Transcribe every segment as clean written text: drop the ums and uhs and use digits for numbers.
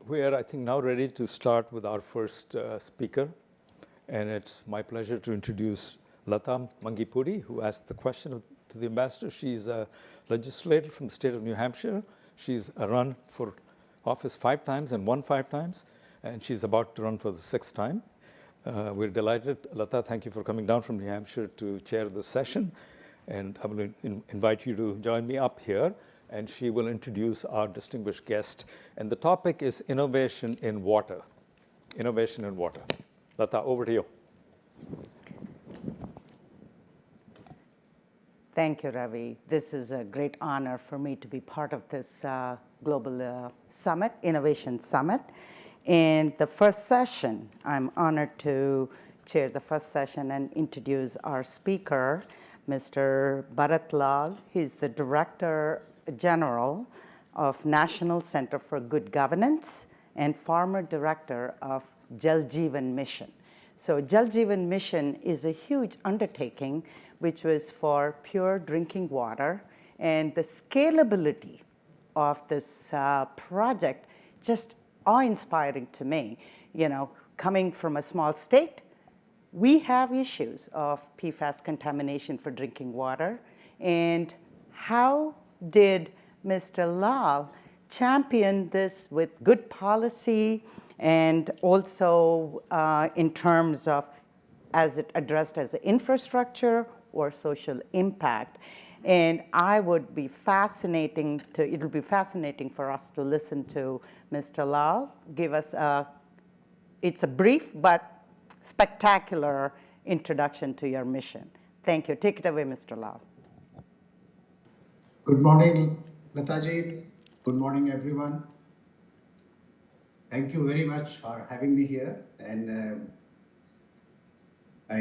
We are, I think, now ready to start with our first speaker. And it's my pleasure to introduce Lata Mangipuri, who asked the question to the ambassador. She's a legislator from the state of New Hampshire. She's run for office 5 times and won 5 times. And she's about to run for the 6th time. We're delighted. Lata, thank you for coming down from New Hampshire to chair this session. And I'm going to invite you to join me up here. And she will introduce our distinguished guest. And the topic is innovation in water. Innovation in water. Lata, over to you. Thank you, Ravi. This is a great honor for me to be part of this global summit, Innovation Summit. And the first session, I'm honored to chair the first session and introduce our speaker, Mr. Bharat. He's the Director General of National Center for Good Governance and former Director of Jeevan Mission. So Jeevan Mission is a huge undertaking which was for pure drinking water, and the scalability of this project just awe-inspiring to me. You know, coming from a small state, we have issues of PFAS contamination for drinking water. And how did Mr. Lal champion this with good policy and also in terms of as it addressed as infrastructure or social impact? And it will be fascinating for us to listen to Mr. Lal give us it's a brief but spectacular introduction to your mission. Thank you. Take it away, Mr. Lal. Good morning, Lataji. Good morning, everyone. Thank you very much for having me here. And I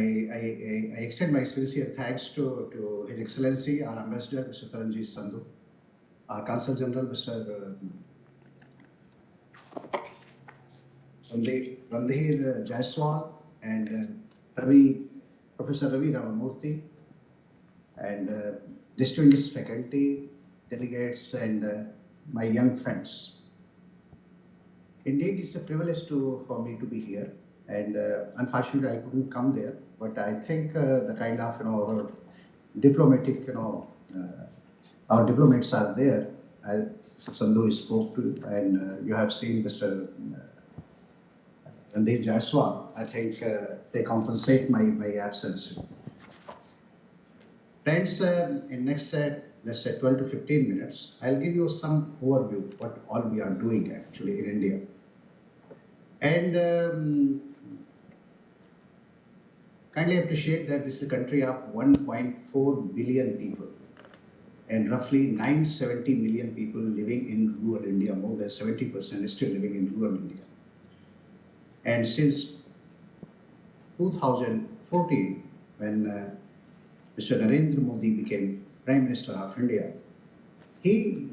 extend my sincere thanks to His Excellency, our Ambassador, Mr. Taranjit Sandhu, our Consul General, Mr. Randhir Jaiswal, and Professor Ravi Ramamurthy, and distinguished faculty, delegates, and my young friends. Indeed, it's a privilege for me to be here. And unfortunately, I couldn't come there. But I think the kind of, our diplomatic, our diplomats are there. Sandhu spoke to, and you have seen Mr. Randhir Jaiswal. I think they compensate my absence. Friends, in next, let's say 12 to 15 minutes, I'll give you some overview what all we are doing actually in India. And kindly appreciate that this is a country of 1.4 billion people and roughly 970 million people living in rural India. More than 70% is still living in rural India. And since 2014, when Mr. Narendra Modi became Prime Minister of India, he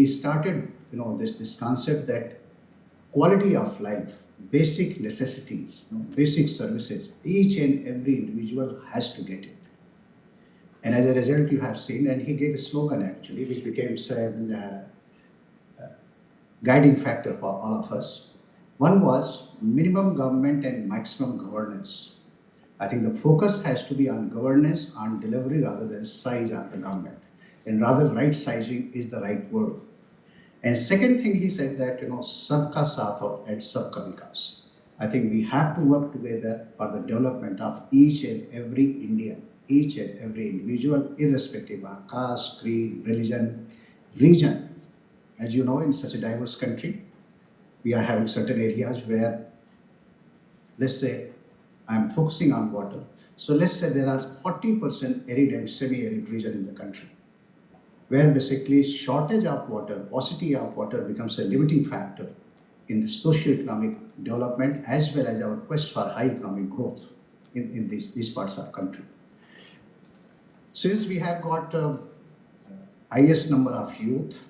started this concept that quality of life, basic necessities, basic services, each and every individual has to get it. And as a result, you have seen, and he gave a slogan actually, which became a guiding factor for all of us. One was minimum government and maximum governance. I think the focus has to be on governance, on delivery, rather than size of the government. And rather, right sizing is the right word. And second thing, he said that, sabka saath ho and sabka vikas. I think we have to work together for the development of each and every Indian, each and every individual, irrespective of caste, creed, religion, region. As you know, in such a diverse country, we are having certain areas where, let's say, I'm focusing on water. So let's say there are 40% arid and semi-arid region in the country, where basically shortage of water, paucity of water becomes a limiting factor in the socio-economic development as well as our quest for high economic growth in these parts of the country. Since we have got highest number of youth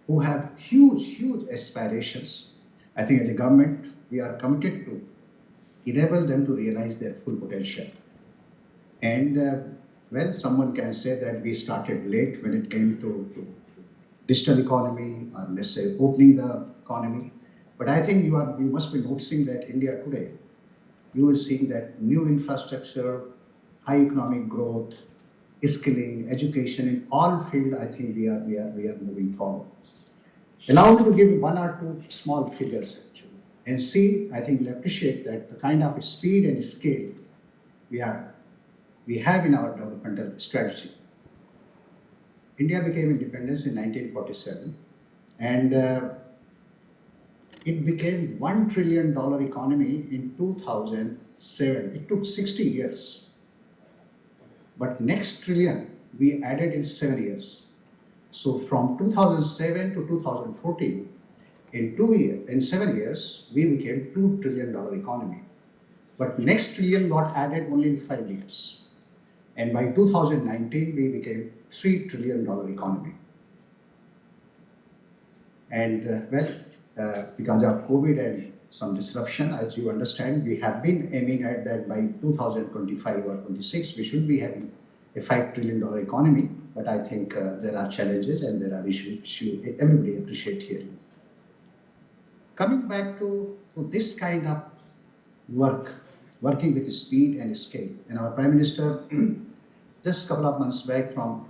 who have huge aspirations, I think as a government, we are committed to enable them to realize their full potential. And well, someone can say that we started late when it came to digital economy, or let's say opening the economy. But I think you must be noticing that India today, you will see that new infrastructure, high economic growth, skilling, education in all fields. I think we are moving forward. Allow me to give one or two small figures actually, and see. I think you'll appreciate that the kind of speed and scale we have in our developmental strategy. India became independence in 1947, and it became $1 trillion economy in 2007. It took 60 years, but next trillion we added in 7 years. So from 2007 to 2014, in 7 years, we became $2 trillion economy. But next trillion got added only in 5 years. And by 2019, we became $3 trillion economy. And because of COVID and some disruption, as you understand, we have been aiming at that by 2025 or 26, we should be having a $5 trillion economy. But I think there are challenges and there are issues everybody appreciate hearing. Coming back to this kind of working with speed and scale. And our Prime Minister, just a couple of months back from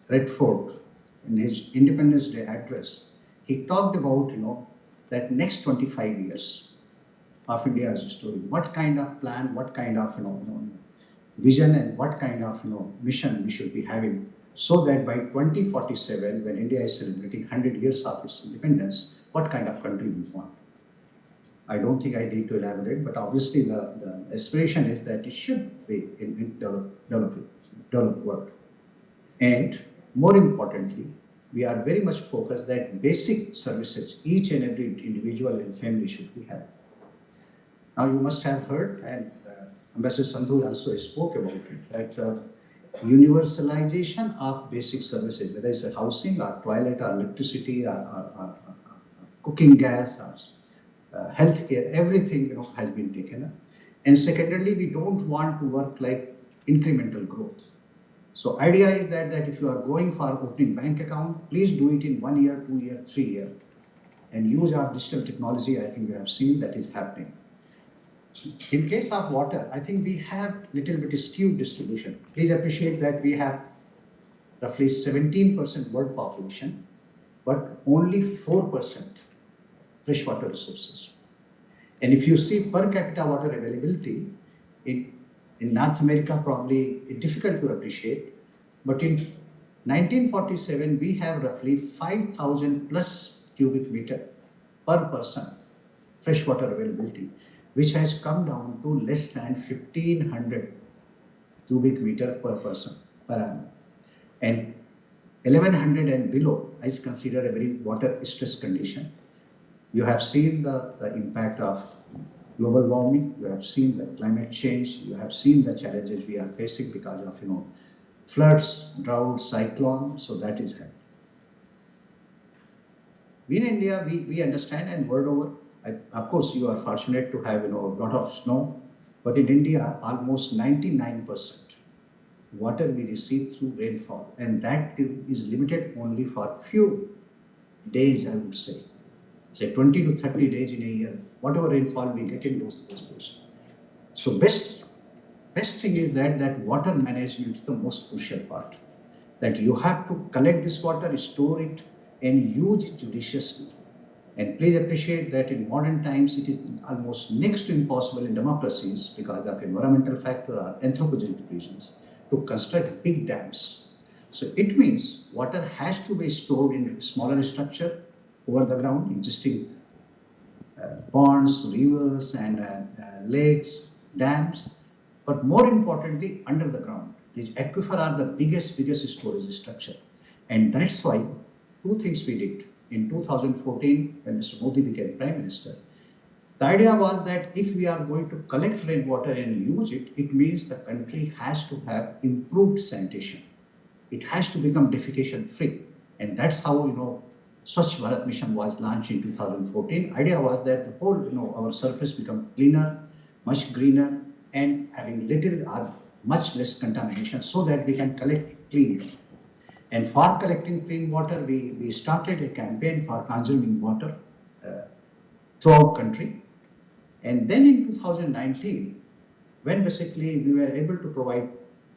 Red Fort, in his Independence Day address, he talked about, that next 25 years of India's story. What kind of plan, what kind of, vision and what kind of, mission we should be having, so that by 2047, when India is celebrating 100 years of its independence, what kind of country we want. I don't think I need to elaborate, but obviously the aspiration is that it should be in developed world. And more importantly, we are very much focused that basic services each and every individual and family should be having. Now you must have heard, and Ambassador Sandhu also spoke about it, that universalization of basic services, whether it's a housing or toilet or electricity or cooking gas or healthcare, everything has been taken up. And secondarily, we don't want to work like incremental growth. So idea is that if you are going for opening bank account, please do it in 1 year, 2 year, 3 year, and use our digital technology. I think we have seen that is happening. In case of water, I think we have little bit skewed distribution. Please appreciate that we have roughly 17% world population, but only 4% freshwater resources. And if you see per capita water availability, in North America, probably it's difficult to appreciate, but in 1947, we have roughly 5,000 plus cubic meter per person freshwater availability, which has come down to less than 1,500 cubic meter per person per annum. And 1,100 and below is considered a very water stress condition. You have seen the impact of global warming, you have seen the climate change, you have seen the challenges we are facing because of floods, drought, cyclone, so that is happening. We in India, we understand, and world over, of course you are fortunate to have a lot of snow, but in India almost 99% water we receive through rainfall, and that is limited only for few days, I would say 20 to 30 days in a year, whatever rainfall we get in those days. So best thing is that water management is the most crucial part. That you have to collect this water, store it, and use it judiciously. And please appreciate that in modern times, it is almost next to impossible in democracies because of environmental factor or anthropogenic reasons to construct big dams. So it means water has to be stored in smaller structure over the ground, existing ponds, rivers, and lakes, dams, but more importantly, under the ground. These aquifer are the biggest storage structure. And that's why two things we did. In 2014, when Mr. Modi became Prime Minister, the idea was that if we are going to collect rainwater and use it, it means the country has to have improved sanitation. It has to become defecation free. And that's how, Swachh Bharat mission was launched in 2014. Idea was that the whole, our surface become cleaner, much greener, and having little or much less contamination so that we can collect clean water. And for collecting clean water, we started a campaign for conserving water. throughout country. And then in 2019, when basically we were able to provide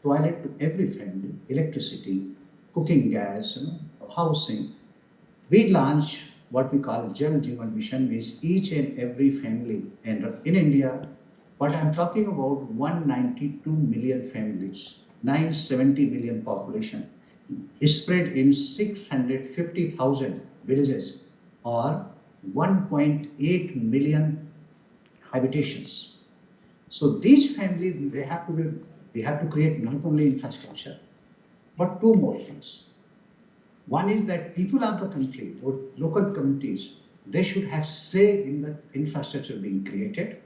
toilet to every family, electricity, cooking gas, housing, we launched what we call Jal Jeevan Mission, means each and every family. And in India, what I'm talking about, 192 million families, 970 million population, spread in 650,000 villages or 1.8 million habitations. So these families, we have to create not only infrastructure, but two more things. One is that people of the country or local communities, they should have say in the infrastructure being created.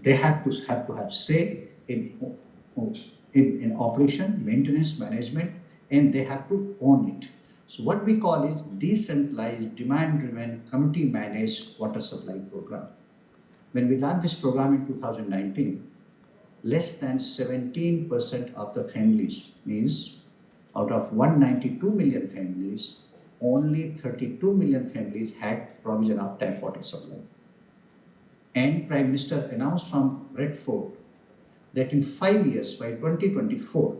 They have to have say in operation, maintenance, management, and they have to own it. So what we call is decentralized, demand-driven, community-managed water supply program. When we launched this program in 2019, less than 17% of the families, means out of 192 million families, only 32 million families had provision of tap water supply. And Prime Minister announced from Red Fort that in 5 years, by 2024,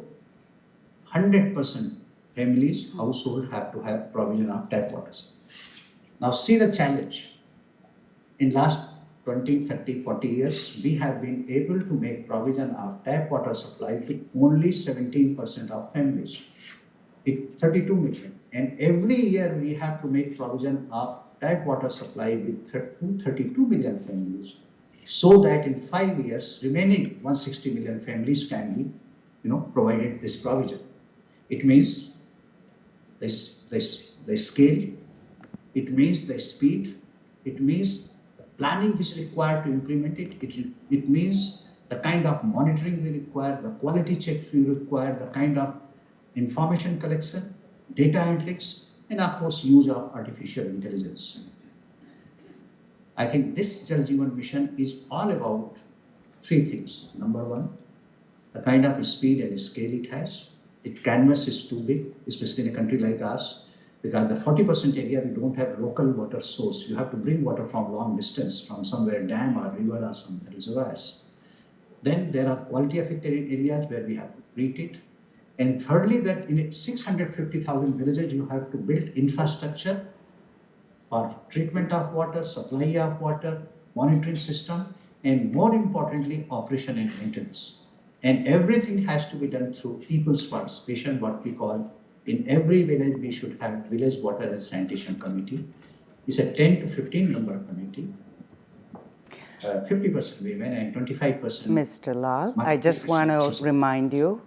100% families, household have to have provision of tap water supply. Now see the challenge. In last 20, 30, 40 years, we have been able to make provision of tap water supply to only 17% of families. 32 million. And every year we have to make provision of tap water supply with 32 million families, so that in 5 years, remaining 160 million families can be, provided this provision. It means the scale, it means the speed, it means the planning which is required to implement it, it means the kind of monitoring we require, the quality checks we require, the kind of information collection, data analytics, and of course use of artificial intelligence. I think this Jal Jeevan mission is all about three things. Number one, the kind of speed and scale it has. Its canvas is too big, especially in a country like ours, because the 40% area we don't have local water source. You have to bring water from long distance, from somewhere dam or river or some reservoirs. Then there are quality affected areas where we have to treat it. And thirdly, that in 650,000 villages, you have to build infrastructure for treatment of water, supply of water, monitoring system, and more importantly, operation and maintenance. And everything has to be done through people's participation, what we call in every village, we should have village water and sanitation committee. It's a 10 to 15 member committee. 50% women and 25%. Mr. Lal, I just want to remind you,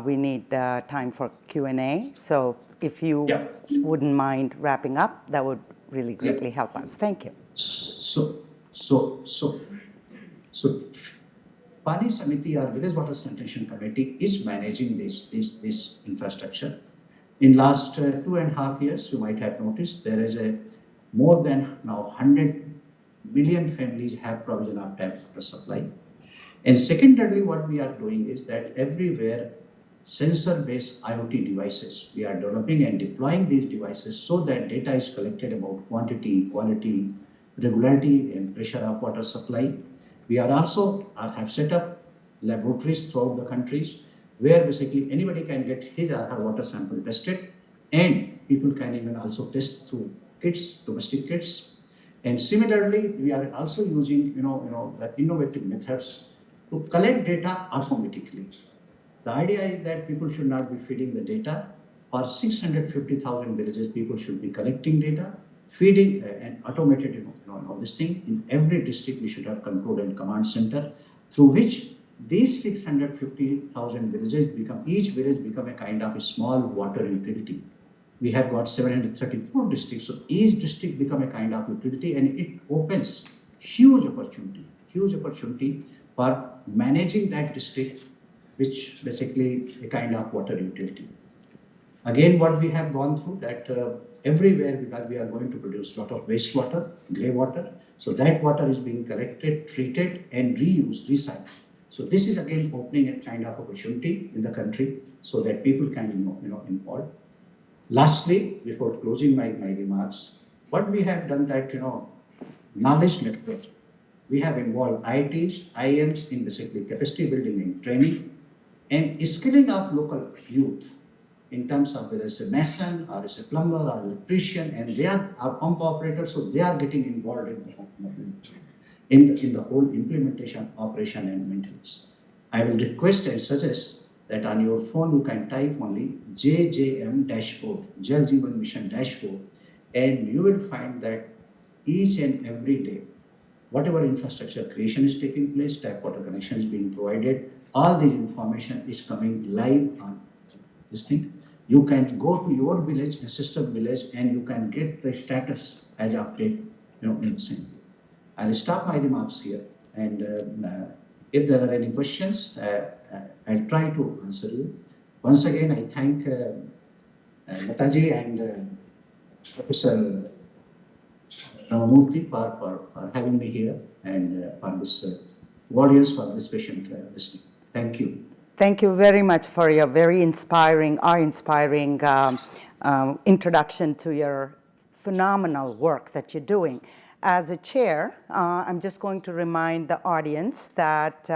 we need time for Q&A. So if you wouldn't mind wrapping up, that would really greatly help us. Thank you. So Pani Samiti, our Village Water Sanitation Committee, is managing this infrastructure. In last 2.5 years, you might have noticed there is a more than now 100 million families have provision of tap water supply. And secondarily, what we are doing is that everywhere sensor-based IoT devices, we are developing and deploying these devices so that data is collected about quantity, quality, regularity, and pressure of water supply. We are also have set up laboratories throughout the countries where basically anybody can get his or her water sample tested, and people can even also test through kits, domestic kits. And similarly, we are also using the innovative methods to collect data automatically. The idea is that people should not be feeding the data. For 650,000 villages, people should be collecting data, feeding and automated all this thing. In every district, we should have control and command center through which these 650,000 villages each village become a kind of a small water utility. We have got 734 districts, so each district become a kind of utility, and it opens huge opportunity for managing that district, which basically a kind of water utility. Again, what we have gone through that everywhere, because we are going to produce a lot of wastewater, grey water, so that water is being collected, treated, and reused, recycled. So this is again opening a kind of opportunity in the country so that people can involve. Lastly, before closing my remarks, what we have done that knowledge network. We have involved IITs, IIMs in basically capacity building and training and skilling of local youth in terms of whether it's a mason or it's a plumber or electrician, and they are pump operators, so they are getting involved in the whole implementation, operation, and maintenance. I will request and suggest that on your phone you can type only JJM dashboard, Jal Jeevan Mission dashboard, and you will find that each and every day, whatever infrastructure creation is taking place, tap water connection is being provided, all this information is coming live on this thing. You can go to your village, a sister village, and you can get the status as of date, in the same. I'll stop my remarks here, and if there are any questions, I'll try to answer you. Once again, I thank Mataji and Professor Ramamurthy for having me here and for this audience for this patient listening. Thank you. Thank you very much for your very inspiring, awe-inspiring introduction to your phenomenal work that you're doing. As a chair, I'm just going to remind the audience that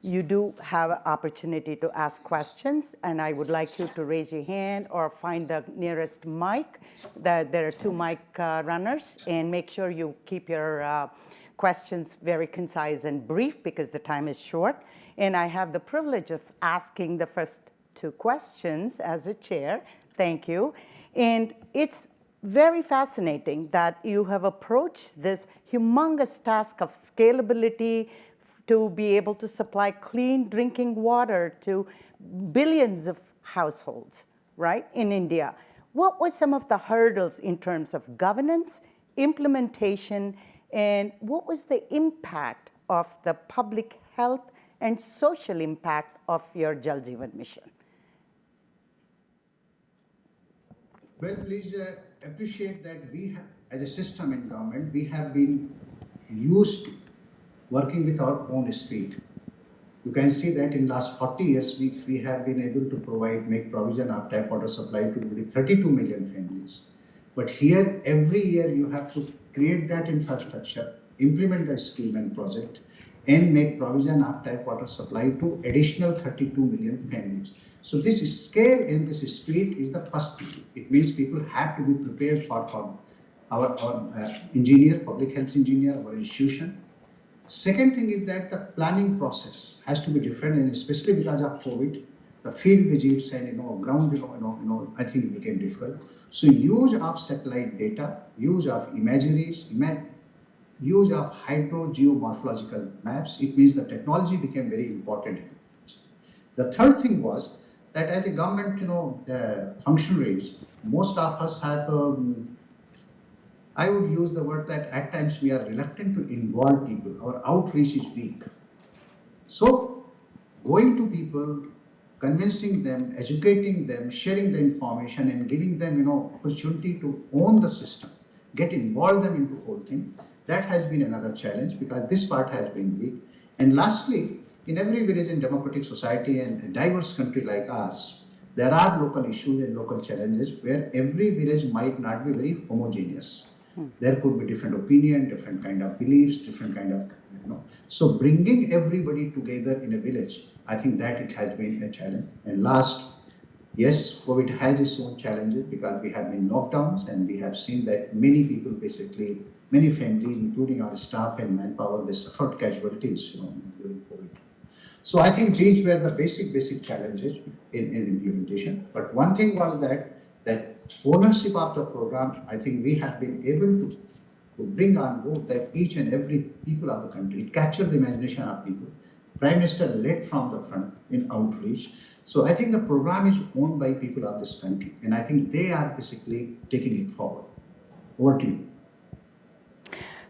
you do have an opportunity to ask questions, and I would like you to raise your hand or find the nearest mic. There are two mic runners, and make sure you keep your questions very concise and brief because the time is short. And I have the privilege of asking the first two questions as a chair. Thank you. And it's very fascinating that you have approached this humongous task of scalability to be able to supply clean drinking water to billions of households, right, in India. What were some of the hurdles in terms of governance, implementation, and what was the impact of the public health and social impact of your Jal Jeevan mission? Well, please appreciate that we have, as a system in government, we have been used to working with our own speed. You can see that in last 40 years, we have been able to make provision of tap water supply to 32 million families. But here, every year you have to create that infrastructure, implement that scheme and project, and make provision of tap water supply to additional 32 million families. So this scale and this speed is the first thing. It means people have to be prepared for our engineer, public health engineer, our institution. Second thing is that the planning process has to be different, and especially because of COVID, the field visits and ground, I think it became difficult. So use of satellite data, use of imageries, use of hydrogeomorphological maps. It means the technology became very important. The third thing was that as a government, functionaries, most of us have, I would use the word that at times we are reluctant to involve people. Our outreach is weak. So going to people, convincing them, educating them, sharing the information, and giving them, opportunity to own the system, get involved them into the whole thing, that has been another challenge because this part has been weak. And lastly, in every village in democratic society and a diverse country like us, there are local issues and local challenges where every village might not be very homogeneous. There could be different opinion, different kind of beliefs, different kind of, So bringing everybody together in a village, I think that it has been a challenge. And last, yes, COVID has its own challenges because we have been lockdowns and we have seen that many people basically, many families, including our staff and manpower, they suffered casualties, during COVID. So I think these were the basic challenges in implementation. But one thing was that ownership of the program, I think we have been able to bring on board that each and every people of the country, it captured the imagination of people. Prime Minister led from the front in outreach. So I think the program is owned by people of this country, and I think they are basically taking it forward. Over to you.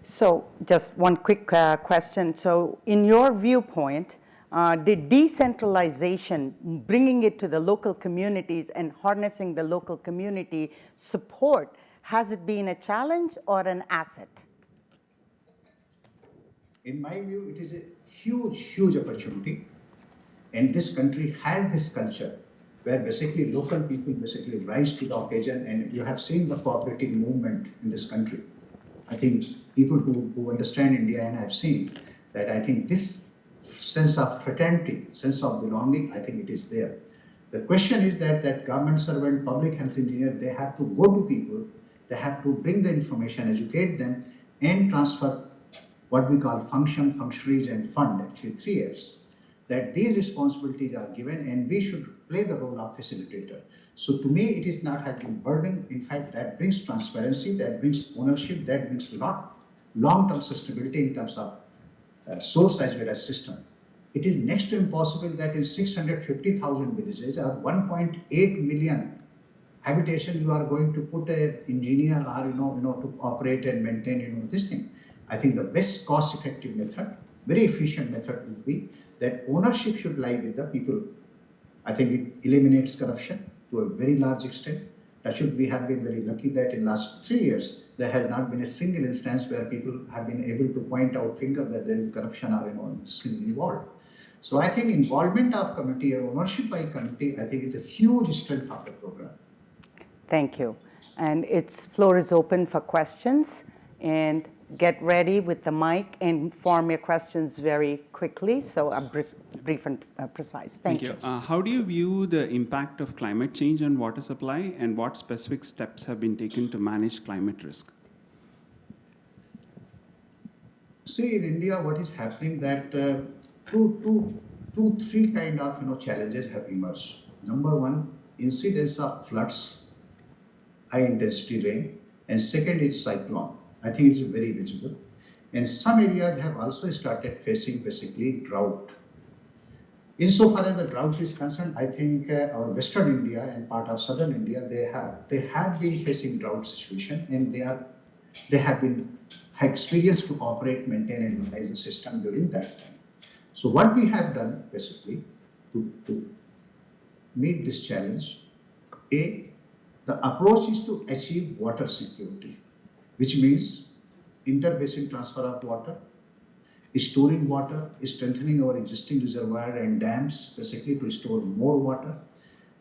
So just one quick question. So in your viewpoint, did decentralization, bringing it to the local communities and harnessing the local community support, has it been a challenge or an asset? In my view, it is a huge opportunity. And this country has this culture where basically local people basically rise to the occasion, and you have seen the cooperative movement in this country. I think people who understand India and have seen that I think this sense of fraternity, sense of belonging, I think it is there. The question is that government servant, public health engineer, they have to go to people, they have to bring the information, educate them, and transfer what we call function, functionaries, and fund, actually 3 Fs, that these responsibilities are given and we should play the role of facilitator. So to me, it is not having burden. In fact, that brings transparency, that brings ownership, that brings long-term sustainability in terms of source as well as system. It is next to impossible that in 650,000 villages or 1.8 million habitation, you are going to put an engineer or to operate and maintain this thing. I think the best cost-effective method, very efficient method would be that ownership should lie with the people. I think it eliminates corruption to a very large extent. We have been very lucky that in last 3 years, there has not been a single instance where people have been able to point out finger that there is corruption or involved. So I think involvement of committee or ownership by committee, I think it's a huge strength of the program. Thank you. And its floor is open for questions. And get ready with the mic and form your questions very quickly. So brief and precise. Thank you. How do you view the impact of climate change on water supply, and what specific steps have been taken to manage climate risk? See, in India, what is happening that three kind of challenges have emerged. Number one, incidence of floods, high intensity rain, and second is cyclone. I think it's very visible. And some areas have also started facing basically drought. Insofar as the drought is concerned, I think our Western India and part of Southern India, they have been facing drought situation, and they have experienced to operate, maintain, and utilize the system during that time. So what we have done basically to meet this challenge, the approach is to achieve water security, which means inter-basin transfer of water, storing water, strengthening our existing reservoir and dams, basically to store more water.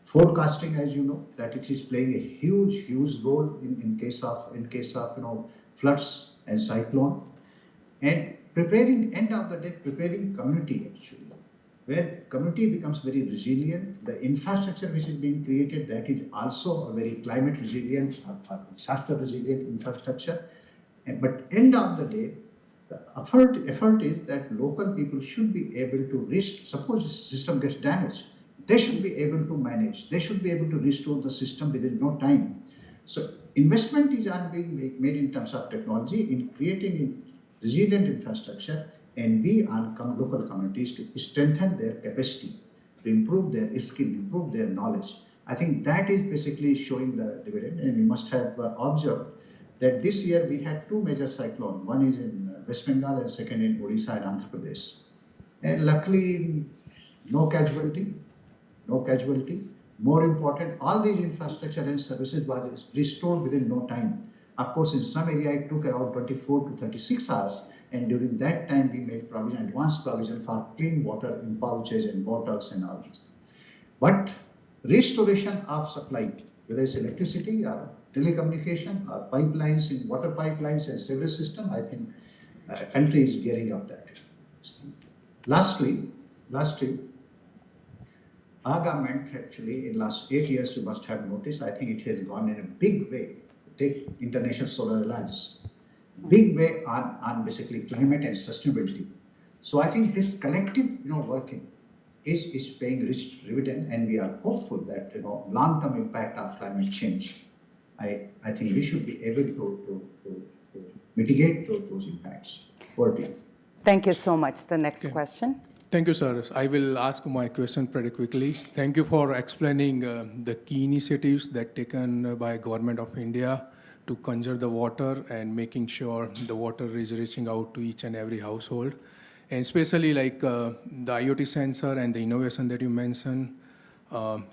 Forecasting, as you know, that it is playing a huge role in case of floods and cyclone, and end of the day, preparing community actually, where community becomes very resilient. The infrastructure which is being created, that is also a very climate resilient or disaster resilient infrastructure. But end of the day, the effort is that local people should be able to suppose the system gets damaged, they should be able to manage, they should be able to restore the system within no time. So investment is being made in terms of technology in creating resilient infrastructure, and we on local communities to strengthen their capacity, to improve their skill, improve their knowledge. I think that is basically showing the dividend, and you must have observed that this year we had two major cyclones. One is in West Bengal and second in Odisha and Andhra Pradesh. And luckily, no casualty. More important, all these infrastructure and services was restored within no time. Of course, in some area it took around 24 to 36 hours. And during that time, we made advanced provision for clean water in pouches and bottles and all these things. But restoration of supply, whether it's electricity or telecommunication or pipelines in water pipelines and sewage system, I think country is gearing up that. Lastly, our government actually in last 8 years, you must have noticed, I think it has gone in a big way. Take International Solar Alliance, big way on basically climate and sustainability. So I think this collective working is paying rich dividend, and we are hopeful that long-term impact of climate change, I think we should be able to mitigate those impacts. Thank you so much. The next question. Thank you, sir. I will ask my question pretty quickly. Thank you for explaining the key initiatives that taken by Government of India to conserve the water and making sure the water is reaching out to each and every household. And especially like the IoT sensor and the innovation that you mentioned,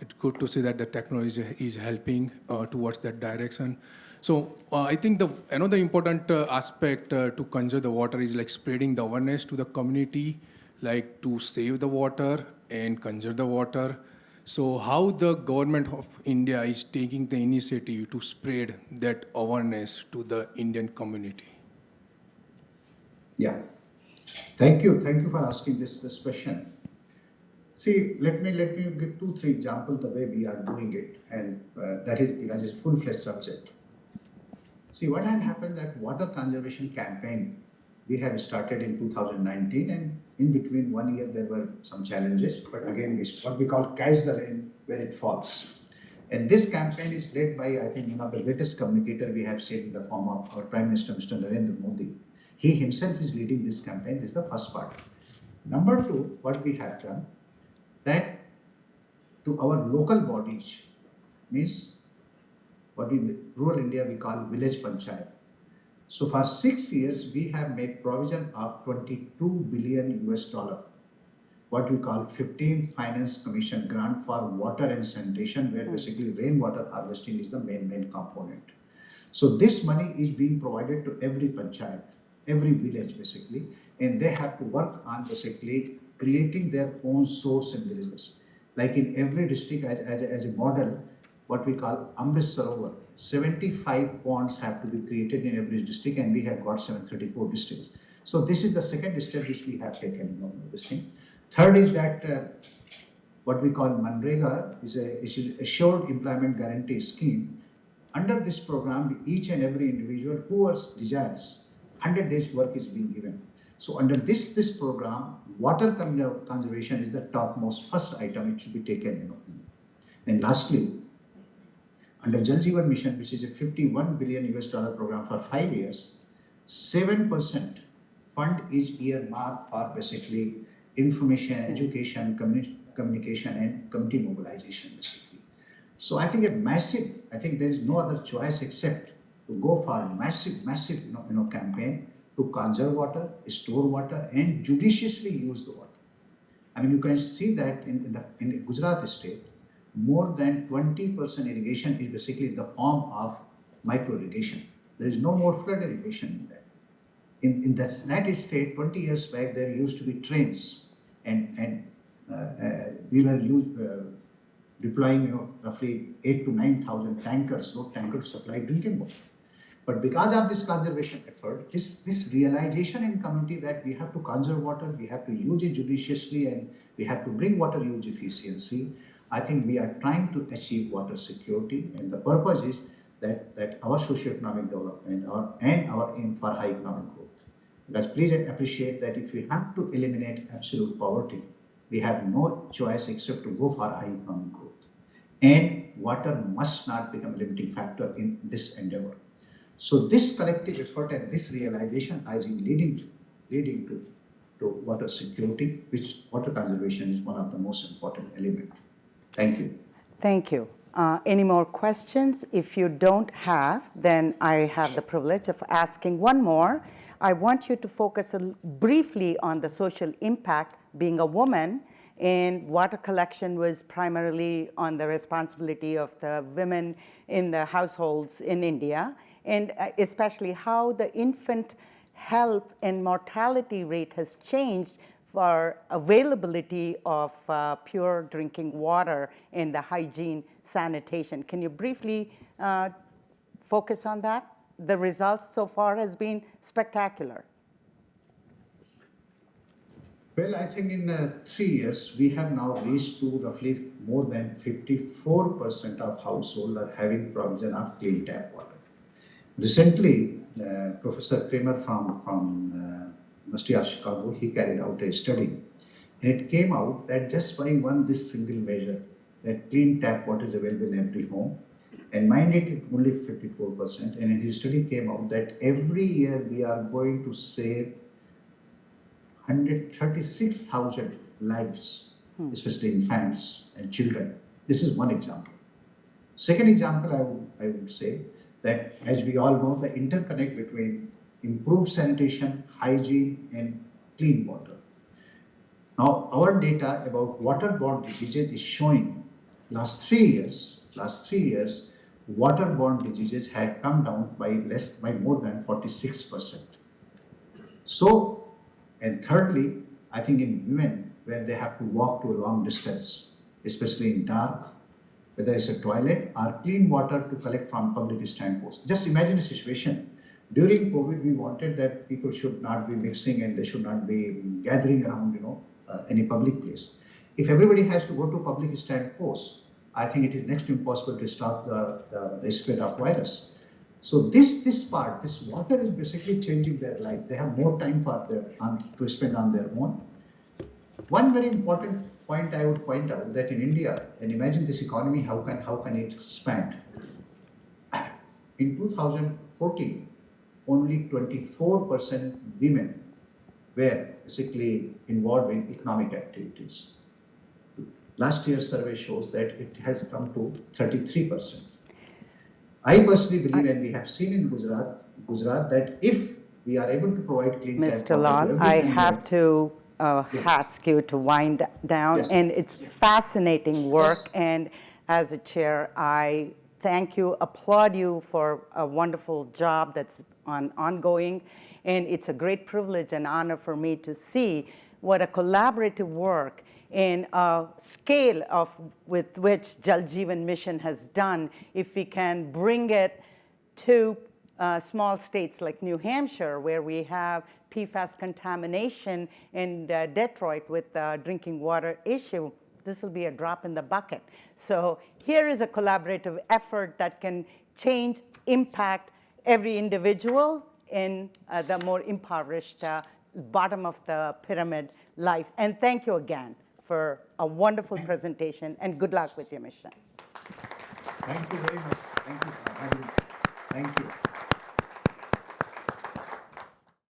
it's good to see that the technology is helping towards that direction. So I think another important aspect to conserve the water is like spreading the awareness to the community, like to save the water and conserve the water. So how the Government of India is taking the initiative to spread that awareness to the Indian community? Yeah. Thank you for asking this question. See, let me give two, three examples the way we are doing it, and that is because it's full-fledged subject. See, what had happened that water conservation campaign we have started in 2019, and in between 1 year there were some challenges, but again it's what we call catch the rain where it falls. And this campaign is led by, I think, one of the greatest communicator we have seen in the form of our Prime Minister, Mr. Narendra Modi. He himself is leading this campaign. This is the first part. Number two, what we have done that to our local bodies means what in rural India we call village panchayat. So for 6 years, we have made provision of 22 billion US dollar, what we call 15th Finance Commission grant for water and sanitation, where basically rainwater harvesting is the main component. So this money is being provided to every panchayat, every village basically, and they have to work on basically creating their own source in villages. Like in every district as a model, what we call Amrit Sarovar, 75 ponds have to be created in every district, and we have got 734 districts. So this is the second step which we have taken, this thing. Third is that what we call Manrega is a assured employment guarantee scheme. Under this program, each and every individual who desires 100 days work is being given. So under this program, water conservation is the topmost first item it should be taken. And lastly, under Jal Jeevan Mission, which is a 51 billion US dollar program for 5 years, 7% fund is earmarked for basically information, education, communication, and community mobilization basically. So I think I think there is no other choice except to go for a massive campaign to conserve water, store water, and judiciously use the water. I mean, you can see that in Gujarat state, more than 20% irrigation is basically the form of micro irrigation. There is no more flood irrigation in that. In that state, 20 years back, there used to be trains, and we were deploying roughly 8 to 9,000 tankers, those tankers supply drinking water. But because of this conservation effort, this realization in community that we have to conserve water, we have to use it judiciously, and we have to bring water use efficiency, I think we are trying to achieve water security, and the purpose is that our socio-economic development and our aim for high economic growth. Because please appreciate that if we have to eliminate absolute poverty, we have no choice except to go for high economic growth. And water must not become a limiting factor in this endeavor. So this collective effort and this realization is leading to water security, which water conservation is one of the most important elements. Thank you. Thank you. Any more questions? If you don't have, then I have the privilege of asking one more. I want you to focus briefly on the social impact. Being a woman, and water collection was primarily on the responsibility of the women in the households in India, and especially how the infant health and mortality rate has changed for availability of pure drinking water and the hygiene sanitation. Can you briefly focus on that? The results so far has been spectacular. Well, I think in 3 years, we have now reached to roughly more than 54% of households are having provision of clean tap water. Recently, Professor Kramer from University of Chicago, he carried out a study, and it came out that just by this single measure, that clean tap water is available in every home, and mind it only 54%, and in his study came out that every year we are going to save 136,000 lives, especially infants and children. This is one example. Second example, I would say that, as we all know, the interconnect between improved sanitation, hygiene, and clean water. Now, our data about waterborne diseases is showing last 3 years, waterborne diseases had come down by more than 46%. So, and thirdly, I think in women, where they have to walk to a long distance, especially in dark, whether it's a toilet or clean water to collect from public standposts. Just imagine a situation During COVID, we wanted that people should not be mixing and they should not be gathering around, any public place. If everybody has to go to public stand posts, I think it is next to impossible to stop the spread of virus. So this water is basically changing their life. They have more time to spend on their own. One very important point I would point out that in India, and imagine this economy, how can it expand? In 2014, only 24% women were basically involved in economic activities. Last year's survey shows that it has come to 33%. I personally believe, and we have seen in Gujarat, that if we are able to provide clean tap Mr. water Lal, to every I family, have to ask you to wind down, Yes. and it's fascinating work. Yes. And as a chair, I thank you, applaud you for a wonderful job that's ongoing, and it's a great privilege and honor for me to see what a collaborative work and scale with which Jal Jeevan mission has done. If we can bring it to small states like New Hampshire, where we have PFAS contamination, and Detroit with the drinking water issue, this will be a drop in the bucket. So here is a collaborative effort that can change, impact every individual in the more impoverished bottom of the pyramid life. And thank you again for a wonderful presentation, and good luck with your mission. Thank you very much.